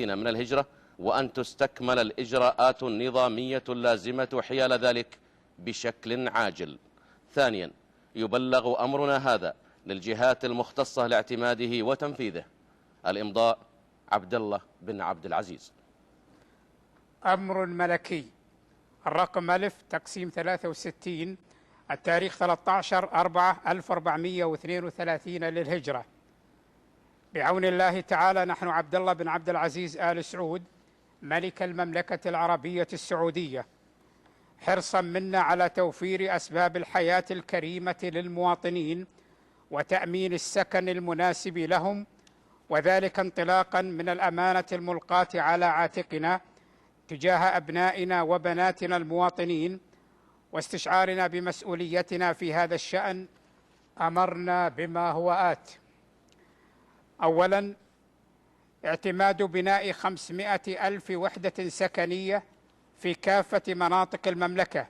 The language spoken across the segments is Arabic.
من الهجرة، وأن تستكمل الإجراءات النظامية اللازمة حيال ذلك بشكل عاجل. ثانيا، يبلغ أمرنا هذا للجهات المختصة لاعتماده وتنفيذه. الإمضاء عبد الله بن عبد العزيز. أمر ملكي الرقم ألف تقسيم 63 التاريخ 13/4/1432 للهجرة. بعون الله تعالى نحن عبد الله بن عبد العزيز آل سعود ملك المملكة العربية السعودية، حرصا منا على توفير أسباب الحياة الكريمة للمواطنين وتأمين السكن المناسب لهم، وذلك انطلاقا من الأمانة الملقاة على عاتقنا تجاه أبنائنا وبناتنا المواطنين، واستشعارنا بمسؤوليتنا في هذا الشأن أمرنا بما هو آت. أولا، اعتماد بناء 500,000 وحدة سكنية في كافة مناطق المملكة،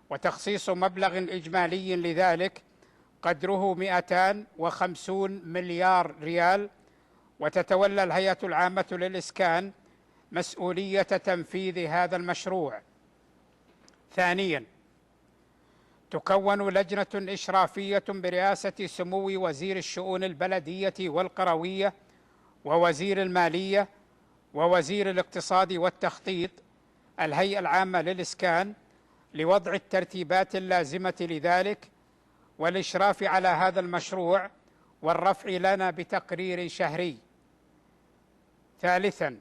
وتخصيص مبلغ إجمالي لذلك قدره 250 مليار ريال، وتتولى الهيئة العامة للإسكان مسؤولية تنفيذ هذا المشروع. ثانيا، تكون لجنة إشرافية برئاسة سمو وزير الشؤون البلدية والقروية ووزير المالية ووزير الاقتصاد والتخطيط الهيئة العامة للإسكان لوضع الترتيبات اللازمة لذلك والإشراف على هذا المشروع والرفع لنا بتقرير شهري. ثالثا،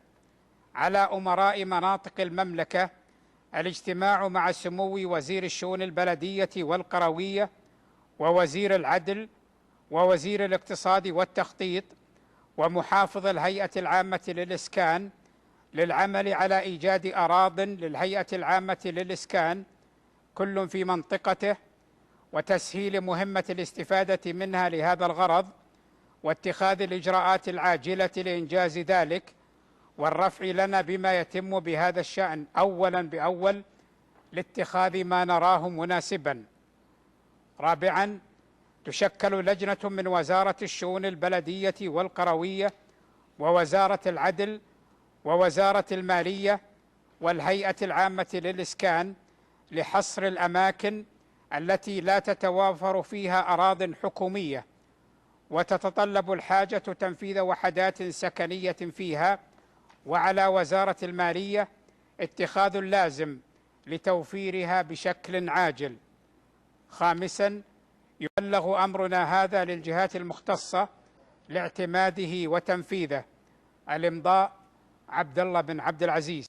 على أمراء مناطق المملكة الاجتماع مع سمو وزير الشؤون البلدية والقروية ووزير العدل ووزير الاقتصاد والتخطيط ومحافظ الهيئة العامة للإسكان للعمل على إيجاد أراضٍ للهيئة العامة للإسكان كل في منطقته، وتسهيل مهمة الاستفادة منها لهذا الغرض، واتخاذ الإجراءات العاجلة لإنجاز ذلك، والرفع لنا بما يتم بهذا الشأن أولا بأول لاتخاذ ما نراه مناسبا. رابعا، تشكل لجنة من وزارة الشؤون البلدية والقروية ووزارة العدل ووزارة المالية والهيئة العامة للإسكان لحصر الأماكن التي لا تتوافر فيها أراضٍ حكومية وتتطلب الحاجة تنفيذ وحدات سكنية فيها، وعلى وزارة المالية اتخاذ اللازم لتوفيرها بشكل عاجل. خامسا، يبلغ أمرنا هذا للجهات المختصة لاعتماده وتنفيذه. الإمضاء عبد الله بن عبد العزيز.